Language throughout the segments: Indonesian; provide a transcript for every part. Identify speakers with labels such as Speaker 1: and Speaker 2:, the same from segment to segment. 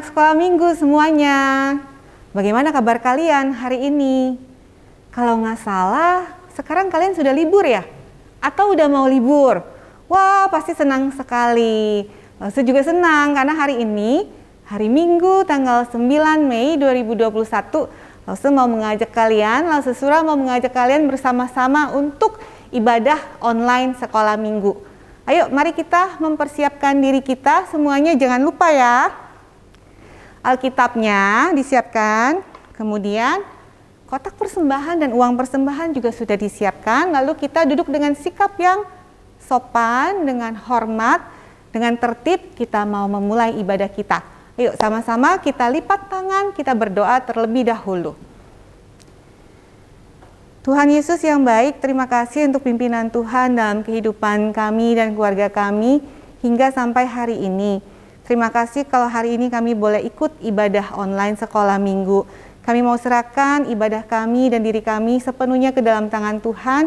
Speaker 1: anak-anak sekolah minggu semuanya. Bagaimana kabar kalian hari ini? Kalau nggak salah, sekarang kalian sudah libur ya? Atau udah mau libur? Wah, pasti senang sekali. Saya juga senang karena hari ini, hari Minggu tanggal 9 Mei 2021, Lause mau mengajak kalian, Lause Surah mau mengajak kalian bersama-sama untuk ibadah online sekolah minggu. Ayo, mari kita mempersiapkan diri kita semuanya, jangan lupa ya. Alkitabnya disiapkan, kemudian kotak persembahan dan uang persembahan juga sudah disiapkan. Lalu kita duduk dengan sikap yang sopan, dengan hormat, dengan tertib kita mau memulai ibadah kita. Yuk sama-sama kita lipat tangan, kita berdoa terlebih dahulu. Tuhan Yesus yang baik, terima kasih untuk pimpinan Tuhan dalam kehidupan kami dan keluarga kami hingga sampai hari ini. Terima kasih kalau hari ini kami boleh ikut ibadah online sekolah minggu. Kami mau serahkan ibadah kami dan diri kami sepenuhnya ke dalam tangan Tuhan.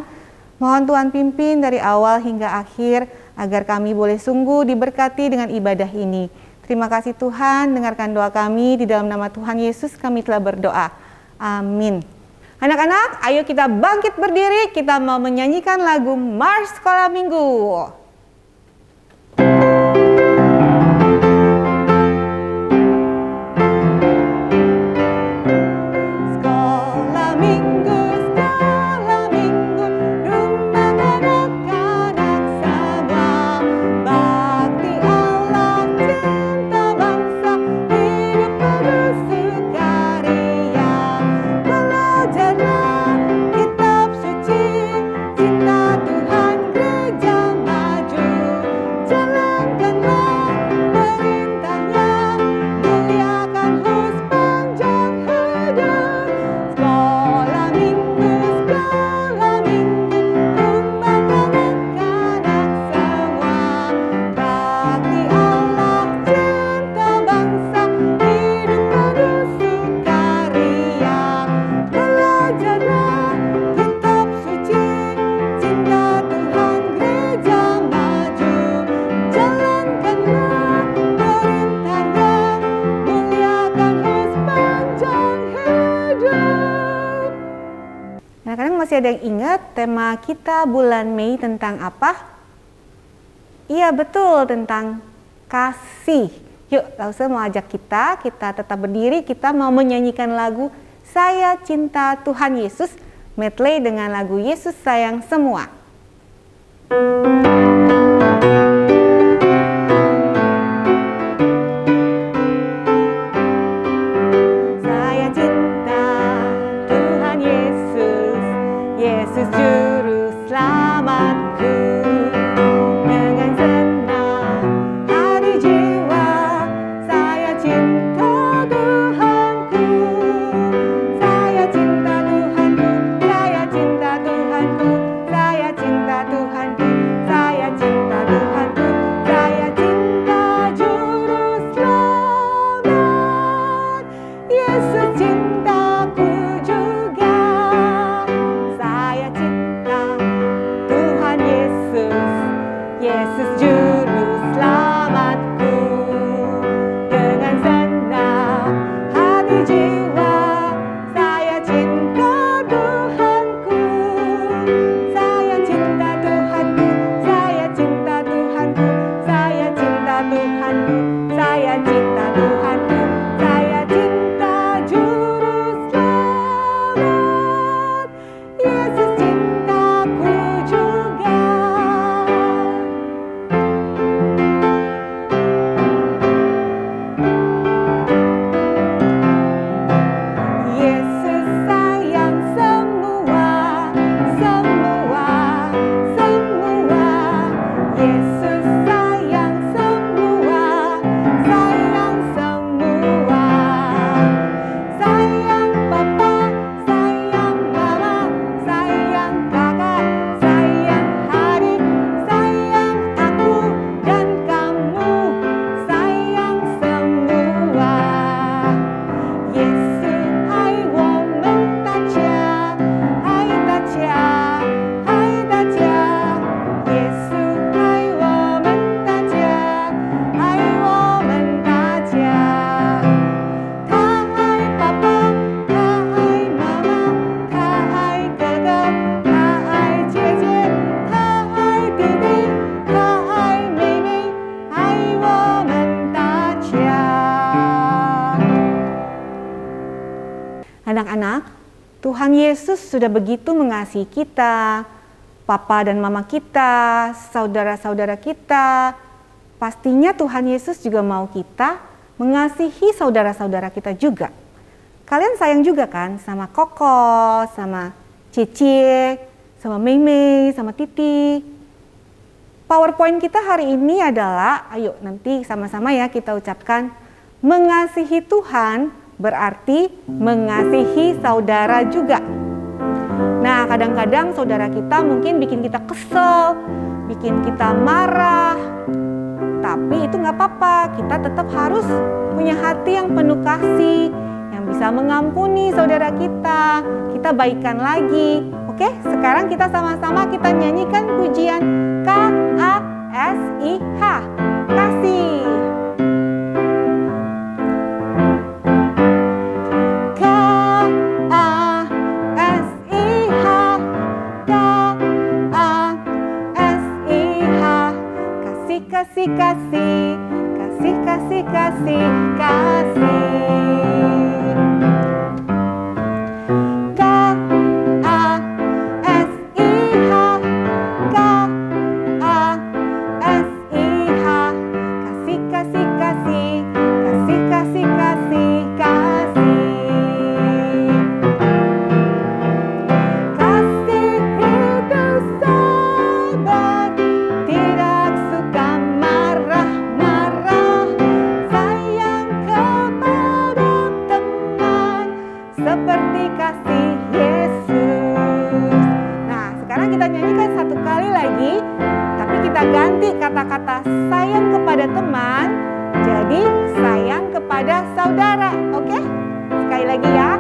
Speaker 1: Mohon Tuhan pimpin dari awal hingga akhir agar kami boleh sungguh diberkati dengan ibadah ini. Terima kasih Tuhan, dengarkan doa kami di dalam nama Tuhan Yesus kami telah berdoa. Amin. Anak-anak, ayo kita bangkit berdiri, kita mau menyanyikan lagu Mars Sekolah Minggu. Masih ada yang ingat tema kita bulan Mei tentang apa? Iya betul, tentang kasih. Yuk, Lause mau ajak kita tetap berdiri, kita mau menyanyikan lagu Saya Cinta Tuhan Yesus, medley dengan lagu Yesus Sayang Semua. Yesus Juru Selamatku, dengan senang hati jiwa saya cinta Tuhanku, saya cinta Tuhanku, saya cinta Tuhanku, saya cinta Tuhanku, saya cinta Tuhanku, saya cinta Juru Selamat, Yesus cintaku juga. Yesus Juru Selamatku, dengan senang hati jiwa saya cinta Tuhanku, saya cinta Tuhanku, saya cinta Tuhanku, saya cinta Tuhanku, saya cinta Tuhanku, saya cinta Juru Selamat, Yesus cintaku juga. Yesus, I want Tuhan Yesus sudah begitu mengasihi kita, papa dan mama kita, saudara-saudara kita, pastinya Tuhan Yesus juga mau kita mengasihi saudara-saudara kita juga. Kalian sayang juga kan sama Koko, sama Cici, sama Mei, sama Titi. PowerPoint kita hari ini adalah, ayo nanti sama-sama ya kita ucapkan, mengasihi Tuhan berarti mengasihi saudara juga. Nah, kadang-kadang saudara kita mungkin bikin kita kesel, bikin kita marah. Tapi itu nggak apa-apa, kita tetap harus punya hati yang penuh kasih, yang bisa mengampuni saudara kita. Kita baikan lagi. Oke, sekarang kita sama-sama kita nyanyikan pujian K-A-S-I-H. Kasih. Kasih, kasih, kasih, kasih, kasih, kasih. K-A-S-I-H, K-A-S-I-H. Kasih, kasih, kasih, kasih, kasih, kasih, kasih. Kasih itu sabar, tidak suka marah-marah, sayang kepada teman seperti kasih Yesus. Nah, sekarang kita nyanyikan satu kali lagi, tapi kita ganti kata-kata sayang kepada teman jadi sayang kepada saudara. Oke? Sekali lagi ya.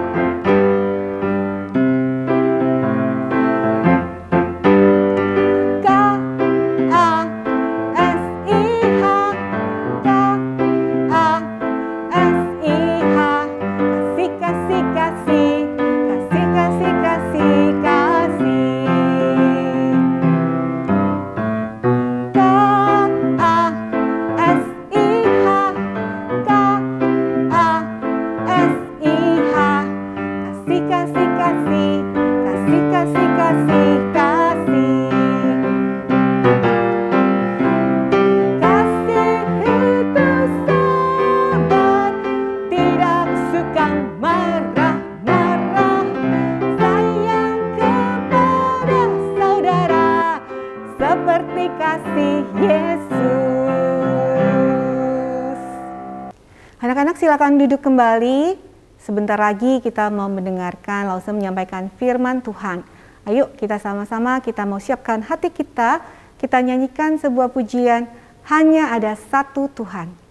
Speaker 1: Seperti kasih Yesus. Anak-anak silakan duduk kembali. Sebentar lagi kita mau mendengarkan Lause menyampaikan firman Tuhan. Ayo kita sama-sama kita mau siapkan hati kita. Kita nyanyikan sebuah pujian, hanya ada satu Tuhan.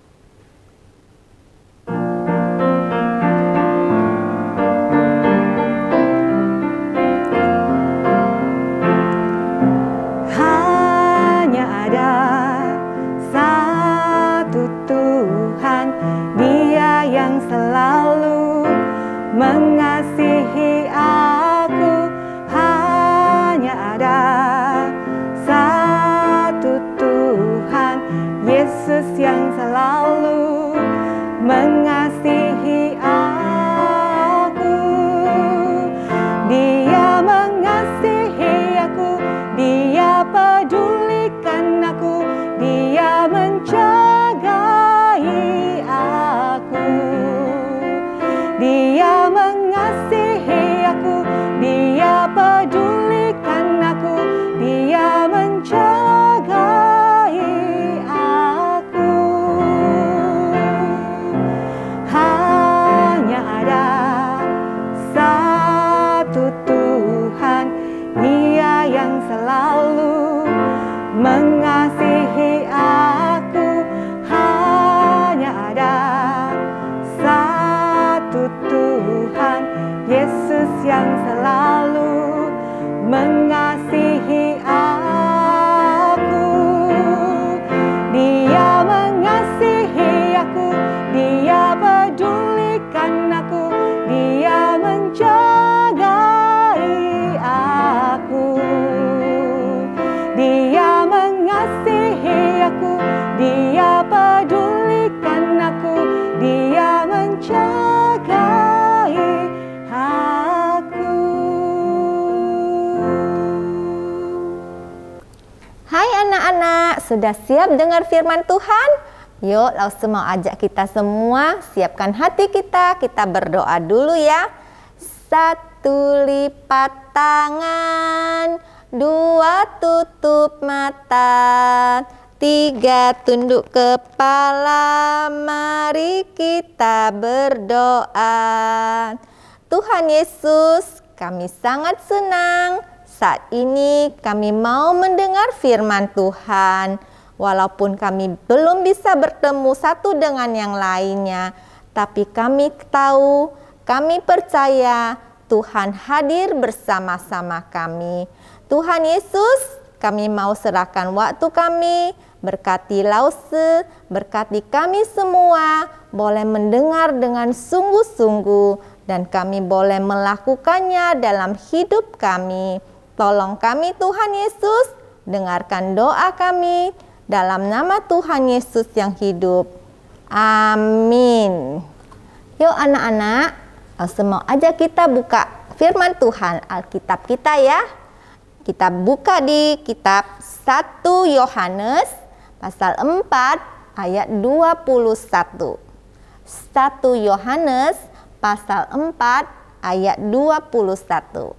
Speaker 1: Selalu mengasihi aku, hanya ada satu Tuhan, Yesus yang selalu
Speaker 2: sudah siap dengar firman Tuhan? Yuk, Lause mau ajak kita semua siapkan hati kita. Kita berdoa dulu ya. 1, lipat tangan, 2, tutup mata, 3, tunduk kepala. Mari kita berdoa. Tuhan Yesus, kami sangat senang saat ini kami mau mendengar firman Tuhan. Walaupun kami belum bisa bertemu satu dengan yang lainnya, tapi kami tahu, kami percaya Tuhan hadir bersama-sama kami. Tuhan Yesus, kami mau serahkan waktu kami, berkati Lause, berkati kami semua, boleh mendengar dengan sungguh-sungguh, dan kami boleh melakukannya dalam hidup kami. Tolong kami Tuhan Yesus, dengarkan doa kami dalam nama Tuhan Yesus yang hidup. Amin. Yuk anak-anak, mau ajak kita buka firman Tuhan, Alkitab kita ya. Kita buka di kitab 1 Yohanes pasal 4 ayat 21. 1 Yohanes pasal 4 ayat 21.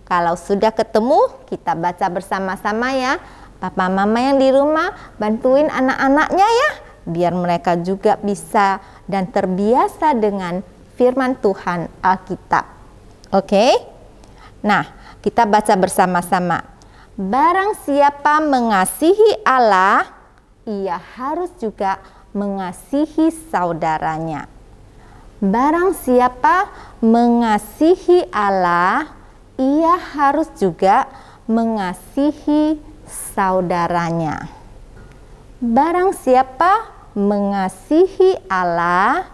Speaker 2: Kalau sudah ketemu, kita baca bersama-sama ya. Papa mama yang di rumah bantuin anak-anaknya ya, biar mereka juga bisa dan terbiasa dengan firman Tuhan Alkitab. Oke? Nah, kita baca bersama-sama. Barang siapa mengasihi Allah, ia harus juga mengasihi saudaranya. Barang siapa mengasihi Allah, ia harus juga mengasihi saudaranya. Barang siapa mengasihi Allah,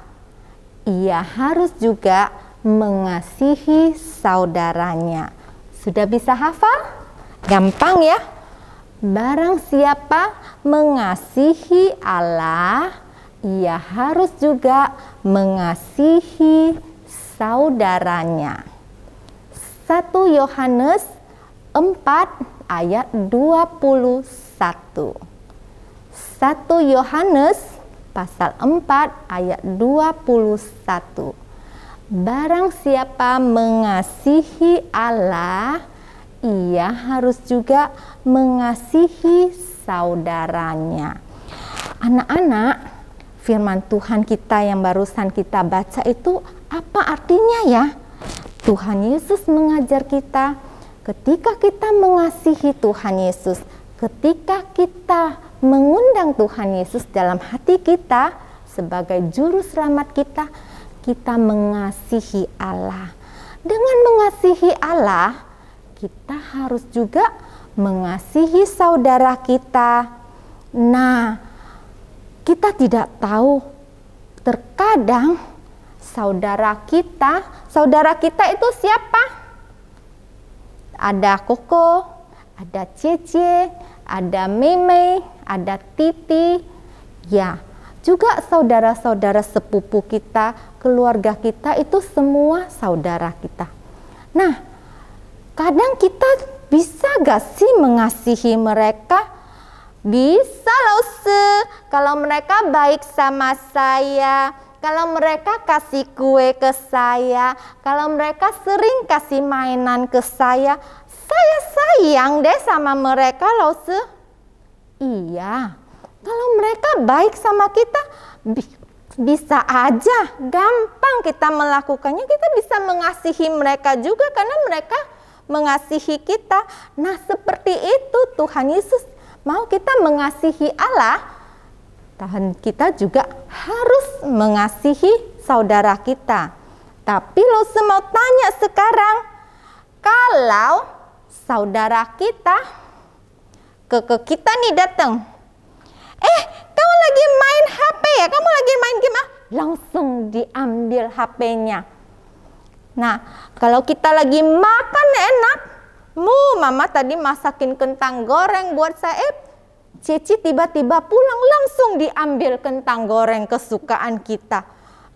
Speaker 2: ia harus juga mengasihi saudaranya. Sudah bisa hafal? Gampang ya. Barang siapa mengasihi Allah, ia harus juga mengasihi saudaranya. 1 Yohanes 4 ayat 21. 1 Yohanes pasal 4 ayat 21. Barang siapa mengasihi Allah, ia harus juga mengasihi saudaranya. Anak-anak, firman Tuhan kita yang barusan kita baca itu apa artinya ya? Tuhan Yesus mengajar kita, ketika kita mengasihi Tuhan Yesus, ketika kita mengundang Tuhan Yesus dalam hati kita sebagai juru selamat kita, kita mengasihi Allah. Dengan mengasihi Allah, kita harus juga mengasihi saudara kita. Nah, kita tidak tahu, terkadang saudara kita itu siapa? Ada Koko, ada Cece, ada Meme, ada Titi, ya, juga saudara-saudara sepupu kita, keluarga kita itu semua saudara kita. Nah, kadang kita bisa gak sih mengasihi mereka? Bisa loh, kalau mereka baik sama saya, kalau mereka kasih kue ke saya, kalau mereka sering kasih mainan ke saya sayang deh sama mereka loh. Iya, kalau mereka baik sama kita, bisa aja, gampang kita melakukannya. Kita bisa mengasihi mereka juga karena mereka mengasihi kita. Nah, seperti itu Tuhan Yesus mau kita mengasihi Allah, dan kita juga harus mengasihi saudara kita. Tapi lo mau tanya sekarang, kalau saudara kita, keke kita nih datang, kamu lagi main HP ya? Kamu lagi main game ah? Langsung diambil HP-nya. Nah, kalau kita lagi makan enak, mama tadi masakin kentang goreng buat saya, Cici tiba-tiba pulang, langsung diambil kentang goreng kesukaan kita,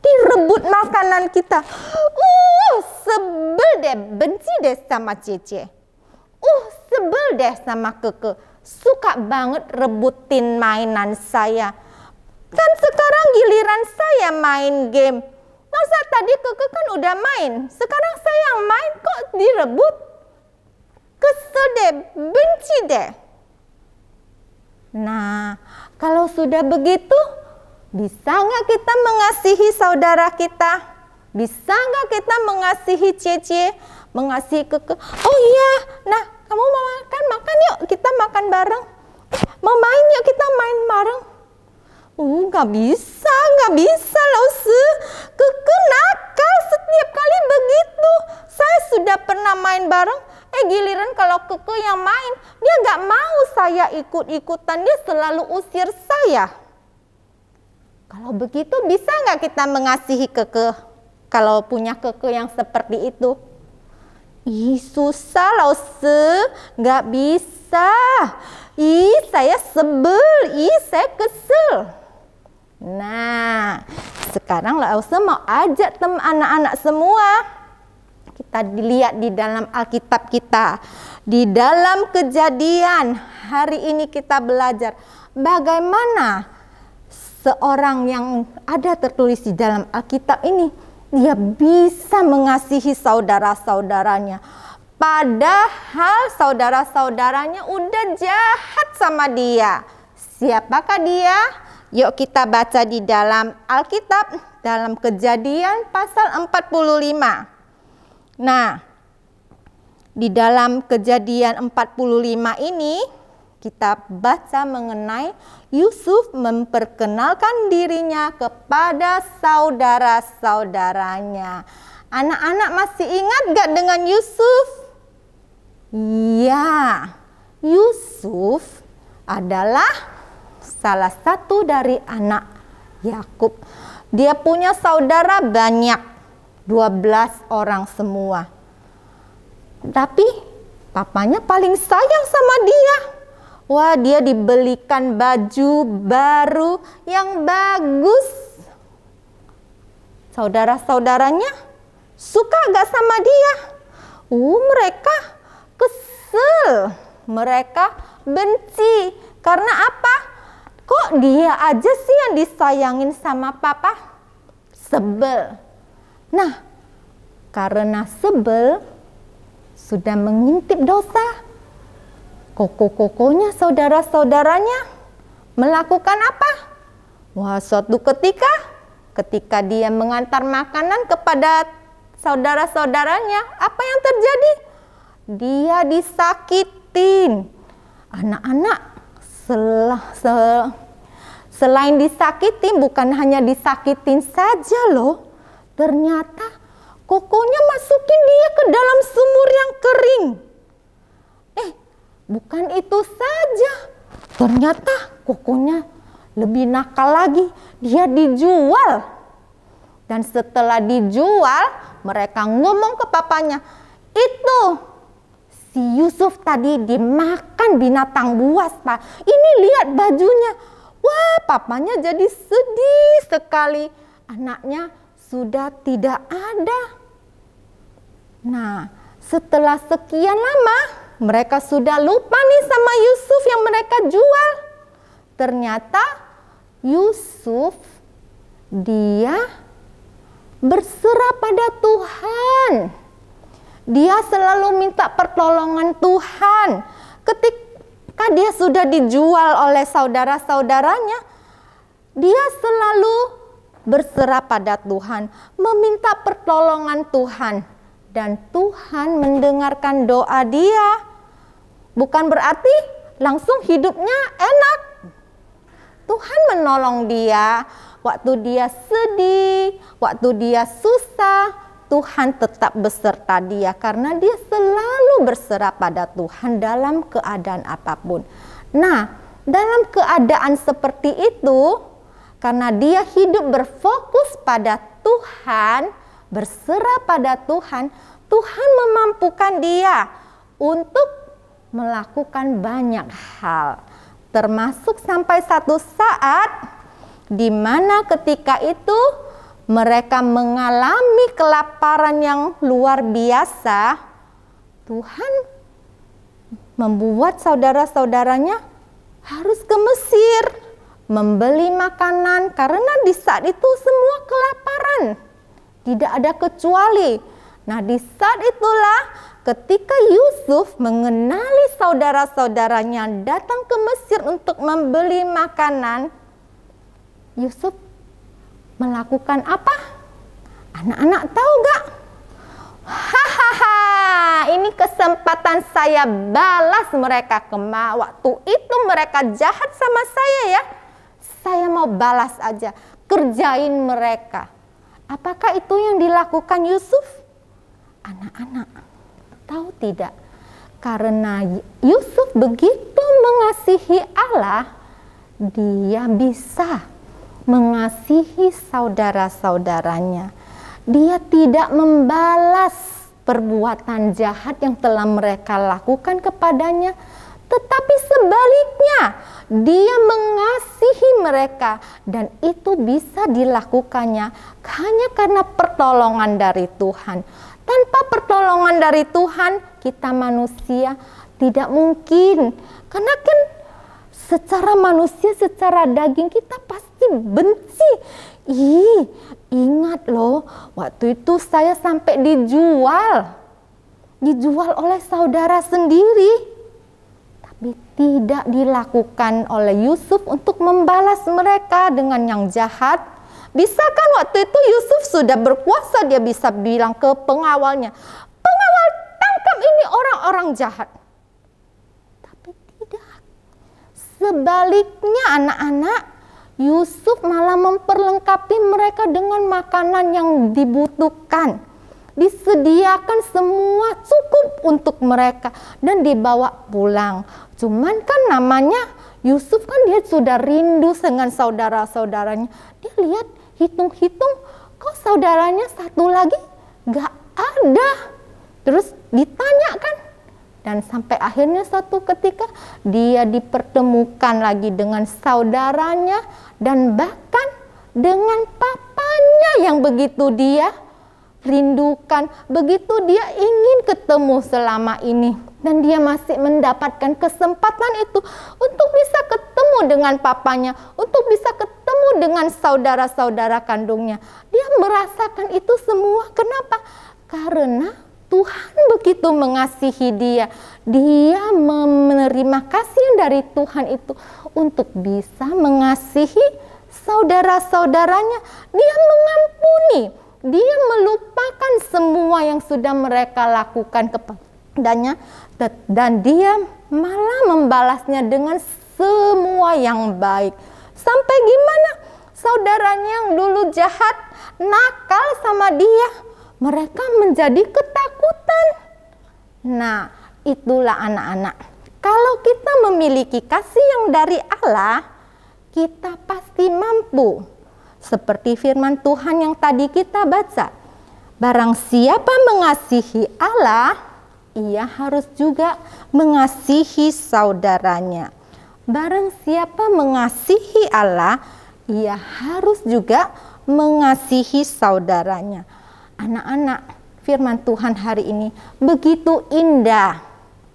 Speaker 2: direbut makanan kita. Sebel deh, benci deh sama Cici. Sebel deh sama Keke. suka banget rebutin mainan saya. Kan sekarang giliran saya main game. Masa tadi Keke kan udah main, sekarang saya yang main kok direbut? Kesel deh, benci deh. Nah, kalau sudah begitu, bisa nggak kita mengasihi saudara kita? Bisa nggak kita mengasihi Cece, mengasihi Keke? Oh iya, nah kamu mau makan? Makan yuk, kita makan bareng. Mau main yuk, kita main bareng. Nggak bisa Lause. Keke nakal setiap kali begitu. Saya sudah pernah main bareng. Giliran kalau Keke yang main, dia nggak mau saya ikut-ikutan. Dia selalu usir saya. Kalau begitu bisa nggak kita mengasihi Keke? Kalau punya Keke yang seperti itu? Susah Lause. Nggak bisa. Saya sebel. Saya kesel. Nah, sekarang Lause mau ajak anak-anak semua. Kita dilihat di dalam Alkitab kita. Di dalam Kejadian, hari ini kita belajar bagaimana seorang yang ada tertulis di dalam Alkitab ini, dia bisa mengasihi saudara-saudaranya. Padahal saudara-saudaranya udah jahat sama dia. Siapakah dia? Yuk kita baca di dalam Alkitab, dalam Kejadian pasal 45. Nah, di dalam Kejadian 45 ini, kita baca mengenai Yusuf memperkenalkan dirinya kepada saudara-saudaranya. Anak-anak masih ingat gak dengan Yusuf? Iya, Yusuf adalah salah satu dari anak Yakub. Dia punya saudara banyak, 12 orang semua. Tapi papanya paling sayang sama dia. Wah, dia dibelikan baju baru yang bagus. Saudara-saudaranya suka gak sama dia? Mereka kesel. Mereka benci. Karena apa? Kok dia aja sih yang disayangin sama papa? Sebel. Nah, karena sebel, sudah mengintip dosa. Koko-kokonya saudara-saudaranya melakukan apa? Wah, suatu ketika dia mengantar makanan kepada saudara-saudaranya, apa yang terjadi? Dia disakitin. Anak-anak selain disakitin, bukan hanya disakitin saja loh. Ternyata kokonya masukin dia ke dalam sumur yang kering. Bukan itu saja. Ternyata kokonya lebih nakal lagi. Dia dijual. Dan setelah dijual, mereka ngomong ke papanya, itu si Yusuf tadi dimakan binatang buas, Pak. Ini lihat bajunya. Wah, papanya jadi sedih sekali. Anaknya sudah tidak ada. Nah, setelah sekian lama, mereka sudah lupa nih sama Yusuf yang mereka jual. Ternyata Yusuf, dia berserah pada Tuhan. Dia selalu minta pertolongan Tuhan. Ketika dia sudah dijual oleh saudara-saudaranya, dia selalu berserah pada Tuhan, meminta pertolongan Tuhan. Dan Tuhan mendengarkan doa dia. Bukan berarti langsung hidupnya enak. Tuhan menolong dia. Waktu dia sedih, waktu dia susah, Tuhan tetap beserta dia karena dia selalu berserah pada Tuhan dalam keadaan apapun. Nah, dalam keadaan seperti itu, karena dia hidup berfokus pada Tuhan, berserah pada Tuhan, Tuhan memampukan dia untuk melakukan banyak hal. Termasuk sampai satu saat di mana ketika itu mereka mengalami kelaparan yang luar biasa. Tuhan membuat saudara-saudaranya harus ke Mesir membeli makanan, karena di saat itu semua kelaparan, tidak ada kecuali. Nah, di saat itulah ketika Yusuf mengenali saudara-saudaranya datang ke Mesir untuk membeli makanan, Yusuf melakukan apa? Anak-anak tahu gak? Hahaha, ini kesempatan saya balas mereka. Waktu itu mereka jahat sama saya ya. Saya mau balas aja, kerjain mereka. Apakah itu yang dilakukan Yusuf? Anak-anak tahu tidak? Karena Yusuf begitu mengasihi Allah, dia bisa mengasihi saudara-saudaranya. Dia tidak membalas perbuatan jahat yang telah mereka lakukan kepadanya, tetapi sebaliknya dia mengasihi mereka, dan itu bisa dilakukannya hanya karena pertolongan dari Tuhan. Tanpa pertolongan dari Tuhan, kita manusia tidak mungkin, karena kan secara manusia, secara daging kita pasti benci. Ingat loh, waktu itu saya sampai dijual oleh saudara sendiri. Tapi tidak dilakukan oleh Yusuf untuk membalas mereka dengan yang jahat. Bisa kan waktu itu Yusuf sudah berkuasa, dia bisa bilang ke pengawalnya, "Pengawal, tangkap ini orang-orang jahat." Tapi tidak. Sebaliknya anak-anak, Yusuf malah memperlengkapi mereka dengan makanan yang dibutuhkan. Disediakan semua cukup untuk mereka dan dibawa pulang. Cuman kan namanya Yusuf kan dia sudah rindu dengan saudara-saudaranya. Dia lihat, hitung-hitung, kok saudaranya satu lagi gak ada. Terus ditanya kan. Dan sampai akhirnya suatu ketika dia dipertemukan lagi dengan saudaranya dan bahkan dengan papanya yang begitu dia rindukan, begitu dia ingin ketemu selama ini. Dan dia masih mendapatkan kesempatan itu untuk bisa ketemu dengan papanya, untuk bisa ketemu dengan saudara-saudara kandungnya. Dia merasakan itu semua. Kenapa? Karena Tuhan begitu mengasihi dia. Dia menerima kasih dari Tuhan itu untuk bisa mengasihi saudara-saudaranya. Dia mengampuni, dia melupakan semua yang sudah mereka lakukan kepadanya, dan dia malah membalasnya dengan semua yang baik. Sampai gimana? Saudaranya yang dulu jahat, nakal sama dia, mereka menjadi ketakutan. Nah, itulah anak-anak. Kalau kita memiliki kasih yang dari Allah, kita pasti mampu. Seperti firman Tuhan yang tadi kita baca. Barang siapa mengasihi Allah, ia harus juga mengasihi saudaranya. Barang siapa mengasihi Allah, ia harus juga mengasihi saudaranya. Anak-anak, firman Tuhan hari ini begitu indah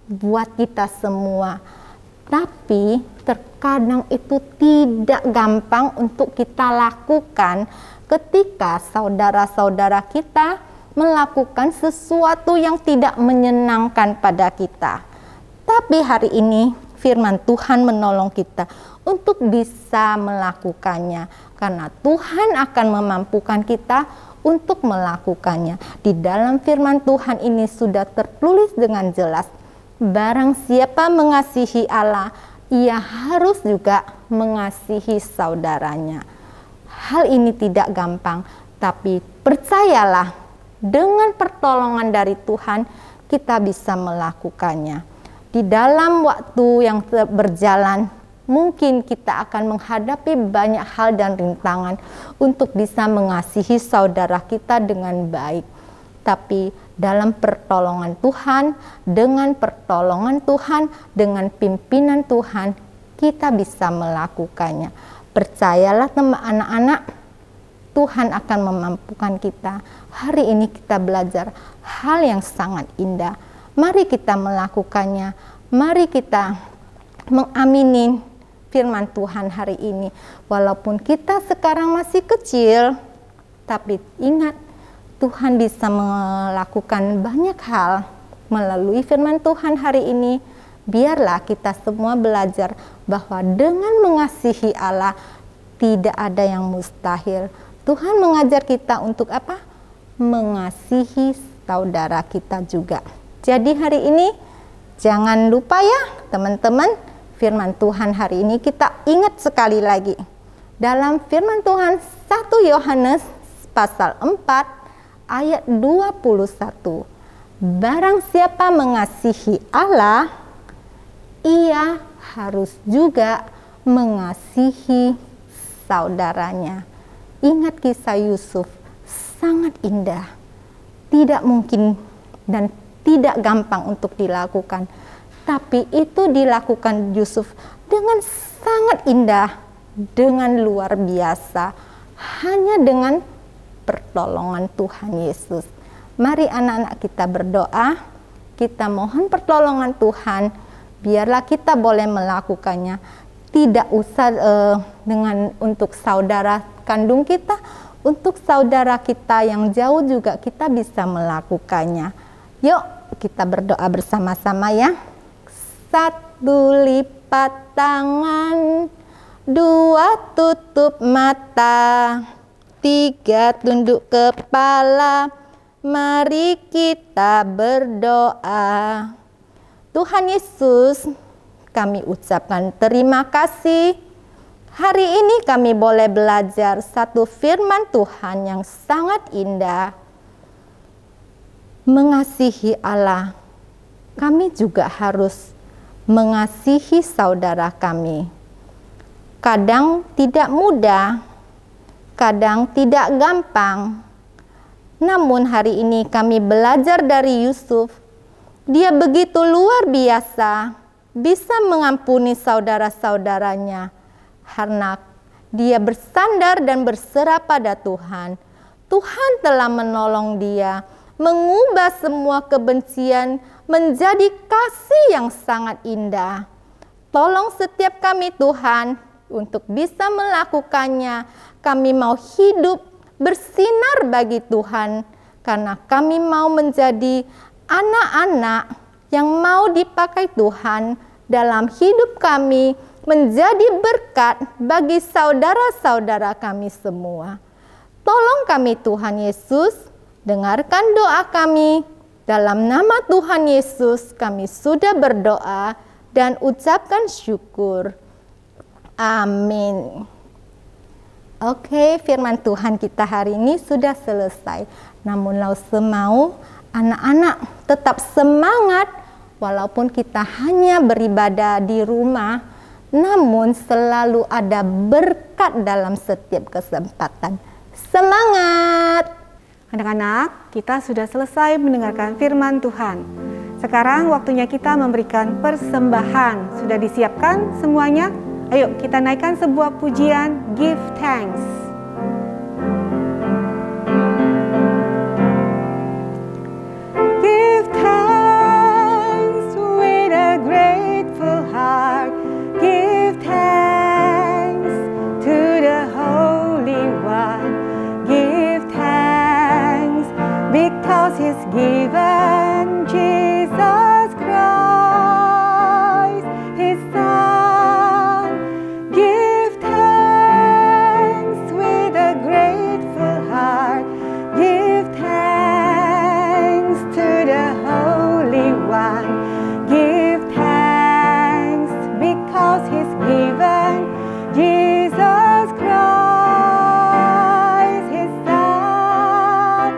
Speaker 2: buat kita semua. Tapi terkadang itu tidak gampang untuk kita lakukan ketika saudara-saudara kita melakukan sesuatu yang tidak menyenangkan pada kita. Tapi hari ini firman Tuhan menolong kita untuk bisa melakukannya, karena Tuhan akan memampukan kita untuk melakukannya. Di dalam firman Tuhan ini sudah tertulis dengan jelas, barang siapa mengasihi Allah, ia harus juga mengasihi saudaranya. Hal ini tidak gampang, tapi percayalah, dengan pertolongan dari Tuhan kita bisa melakukannya. Di dalam waktu yang berjalan, mungkin kita akan menghadapi banyak hal dan rintangan untuk bisa mengasihi saudara kita dengan baik. Tapi dalam pertolongan Tuhan, dengan pertolongan Tuhan, dengan pimpinan Tuhan, kita bisa melakukannya. Percayalah teman anak-anak, Tuhan akan memampukan kita. Hari ini kita belajar hal yang sangat indah. Mari kita melakukannya. Mari kita mengamini firman Tuhan hari ini. Walaupun kita sekarang masih kecil, tapi ingat, Tuhan bisa melakukan banyak hal melalui firman Tuhan hari ini. Biarlah kita semua belajar bahwa dengan mengasihi Allah tidak ada yang mustahil. Tuhan mengajar kita untuk apa? Mengasihi saudara kita juga. Jadi hari ini jangan lupa ya teman-teman, firman Tuhan hari ini kita ingat sekali lagi. Dalam firman Tuhan 1 Yohanes pasal 4 ayat 21. Barang siapa mengasihi Allah, ia harus juga mengasihi saudaranya. Ingat kisah Yusuf, sangat indah. Tidak mungkin dan tidak gampang untuk dilakukan. Tapi itu dilakukan Yusuf dengan sangat indah, dengan luar biasa. Hanya dengan pertolongan Tuhan Yesus. Mari anak-anak kita berdoa, kita mohon pertolongan Tuhan, biarlah kita boleh melakukannya. Tidak usah dengan untuk saudara kandung kita, untuk saudara kita yang jauh juga kita bisa melakukannya. Yuk kita berdoa bersama-sama ya. 1 lipat tangan, 2 tutup mata, 3 tunduk kepala. Mari kita berdoa. Tuhan Yesus, kami ucapkan terima kasih. Hari ini kami boleh belajar satu firman Tuhan yang sangat indah. Mengasihi Allah. Kami juga harus mengasihi saudara kami. Kadang tidak mudah, kadang tidak gampang. Namun hari ini kami belajar dari Yusuf. Dia begitu luar biasa, bisa mengampuni saudara-saudaranya karena dia bersandar dan berserah pada Tuhan. Tuhan telah menolong dia, mengubah semua kebencian menjadi kasih yang sangat indah. Tolong setiap kami Tuhan untuk bisa melakukannya. Kami mau hidup bersinar bagi Tuhan karena kami mau menjadi anak-anak yang mau dipakai Tuhan dalam hidup kami, menjadi berkat bagi saudara-saudara kami semua. Tolong kami Tuhan Yesus, dengarkan doa kami. Dalam nama Tuhan Yesus kami sudah berdoa dan ucapkan syukur. Amin. Oke, firman Tuhan kita hari ini sudah selesai. Namun lau semau anak-anak tetap semangat walaupun kita hanya beribadah di rumah, namun selalu ada berkat dalam setiap kesempatan. Semangat!
Speaker 1: Anak-anak, kita sudah selesai mendengarkan firman Tuhan. Sekarang waktunya kita memberikan persembahan. Sudah disiapkan semuanya? Ayo kita naikkan sebuah pujian, Give Thanks. Give thanks with a grateful heart. Give thanks to the Holy One. Give thanks because He's given Jesus Christ, His Son. Give thanks with a grateful heart. Give thanks to the Holy One. Give thanks because He's given Jesus Christ, His Son.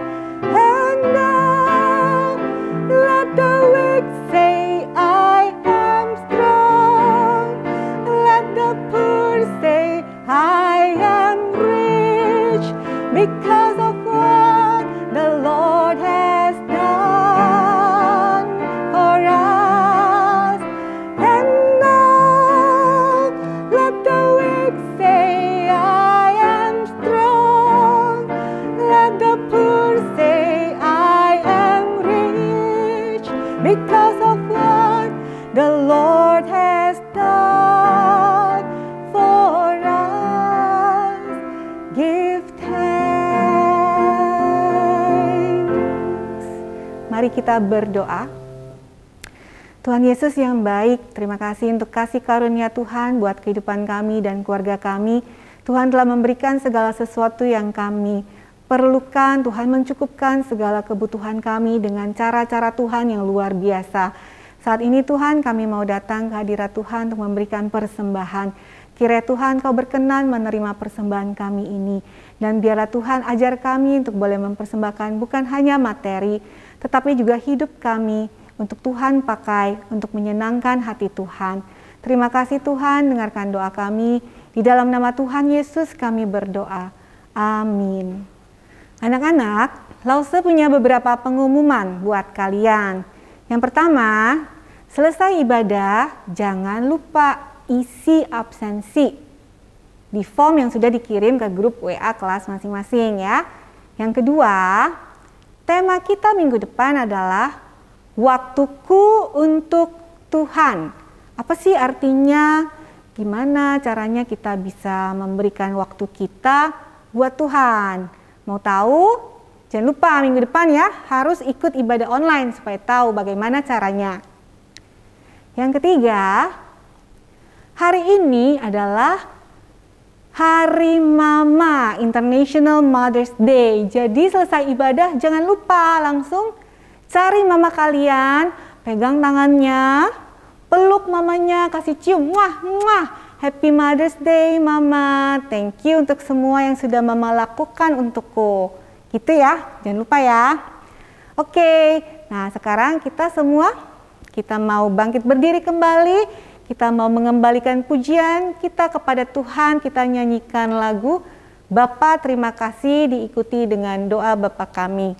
Speaker 1: And now let the weak say, I am strong. Let the poor say, I am rich because of what the Lord has done for us. And now let the weak say, I am strong. Let the poor say, I am rich because of what the kita berdoa. Tuhan Yesus yang baik, terima kasih untuk kasih karunia Tuhan buat kehidupan kami dan keluarga kami. Tuhan telah memberikan segala sesuatu yang kami perlukan. Tuhan mencukupkan segala kebutuhan kami dengan cara-cara Tuhan yang luar biasa. Saat ini Tuhan, kami mau datang ke hadirat Tuhan untuk memberikan persembahan. Kiranya Tuhan Kau berkenan menerima persembahan kami ini. Dan biarlah Tuhan ajar kami untuk boleh mempersembahkan bukan hanya materi, tetapi juga hidup kami untuk Tuhan pakai, untuk menyenangkan hati Tuhan. Terima kasih Tuhan, dengarkan doa kami. Di dalam nama Tuhan Yesus kami berdoa. Amin. Anak-anak, Lause punya beberapa pengumuman buat kalian. Yang pertama, selesai ibadah, jangan lupa isi absensi di form yang sudah dikirim ke grup WA kelas masing-masing ya. Yang kedua, tema kita minggu depan adalah waktuku untuk Tuhan. Apa sih artinya? Gimana caranya kita bisa memberikan waktu kita buat Tuhan? Mau tahu? Jangan lupa minggu depan ya, harus ikut ibadah online supaya tahu bagaimana caranya. Yang ketiga, hari ini adalah Hari Mama, International Mother's Day. Jadi selesai ibadah jangan lupa langsung cari mama kalian, pegang tangannya, peluk mamanya, kasih cium, wah, wah, Happy Mother's Day Mama, thank you untuk semua yang sudah Mama lakukan untukku. Gitu ya, jangan lupa ya. Oke, nah sekarang kita semua, kita mau bangkit berdiri kembali, kita mau mengembalikan pujian kita kepada Tuhan, kita nyanyikan lagu Bapa terima kasih diikuti dengan doa Bapa kami.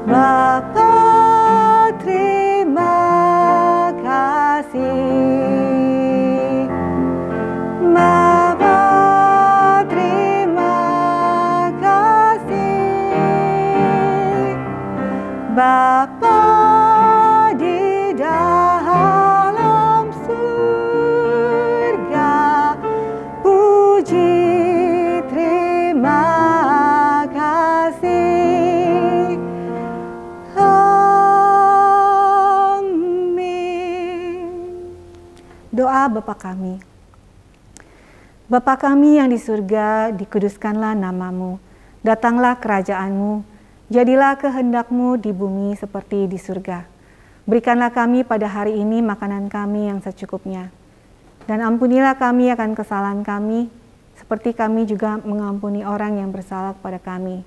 Speaker 1: Bapa terima kasih, Bapa terima kasih, Bapa di dalam surga, puji terima kasih. Doa Bapa kami. Bapa kami yang di surga, dikuduskanlah namamu. Datanglah kerajaanmu, jadilah kehendak-Mu di bumi seperti di surga. Berikanlah kami pada hari ini makanan kami yang secukupnya. Dan ampunilah kami akan kesalahan kami, seperti kami juga mengampuni orang yang bersalah kepada kami.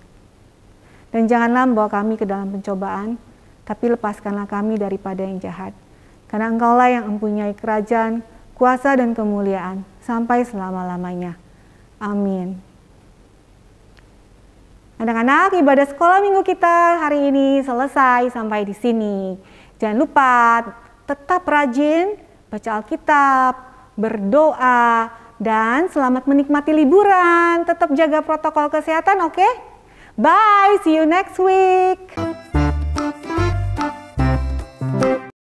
Speaker 1: Dan janganlah membawa kami ke dalam pencobaan, tapi lepaskanlah kami daripada yang jahat. Karena Engkaulah yang mempunyai kerajaan, kuasa dan kemuliaan sampai selama-lamanya. Amin. Anak-anak, ibadah sekolah minggu kita hari ini selesai sampai di sini. Jangan lupa tetap rajin baca Alkitab, berdoa, dan selamat menikmati liburan. Tetap jaga protokol kesehatan, oke? Bye, see you next week.